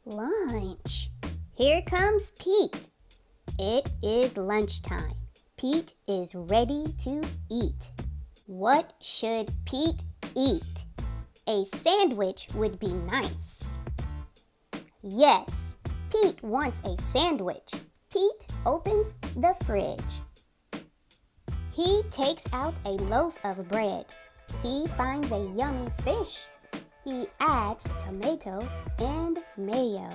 Lunch. Here comes Pete. It is lunchtime. Pete is ready to eat. What should Pete eat? A sandwich would be nice. Yes, Pete wants a sandwich. Pete opens the fridge. He takes out a loaf of bread. He finds a yummy fish. He adds tomato and mayo.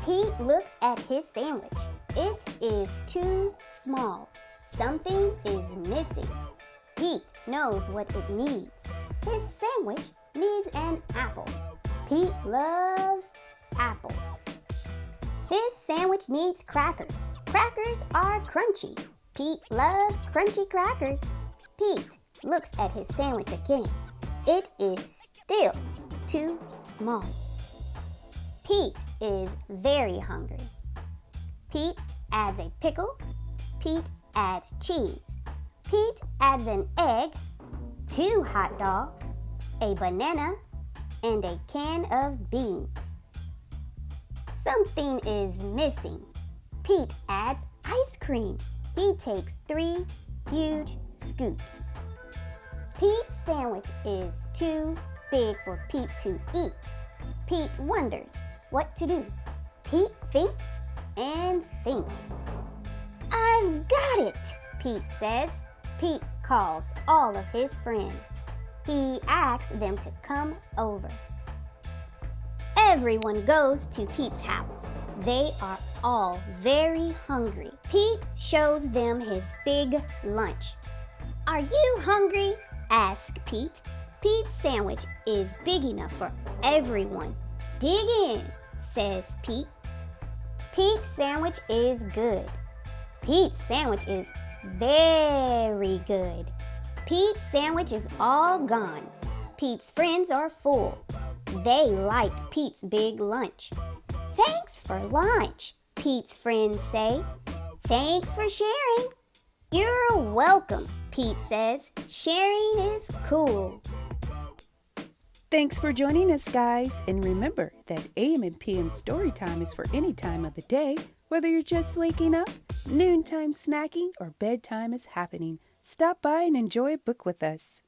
Pete looks at his sandwich. It is too small. Something is missing. Pete knows what it needs. His sandwich needs an apple. Pete loves apples. His sandwich needs crackers. Crackers are crunchy. Pete loves crunchy crackers. Pete looks at his sandwich again. It is still too small. Pete is very hungry. Pete adds a pickle. Pete adds cheese. Pete adds an egg, 2 hot dogs, a banana, and a can of beans. Something is missing. Pete adds ice cream. He takes 3 huge scoops. Pete's sandwich is too big for Pete to eat. Pete wonders what to do. Pete thinks and thinks. I've got it, Pete says. Pete calls all of his friends. He asks them to come over. Everyone goes to Pete's house. They are all very hungry. Pete shows them his big lunch. Are you hungry? Asks Pete. Pete's sandwich is big enough for everyone. Dig in, says Pete. Pete's sandwich is good. Pete's sandwich is very good. Pete's sandwich is all gone. Pete's friends are full. They like Pete's big lunch. Thanks for lunch, Pete's friends say. Thanks for sharing. You're welcome, Pete says. Sharing is cool. Thanks for joining us, guys. And remember that AM and PM story time is for any time of the day, whether you're just waking up, noontime snacking, or bedtime is happening. Stop by and enjoy a book with us.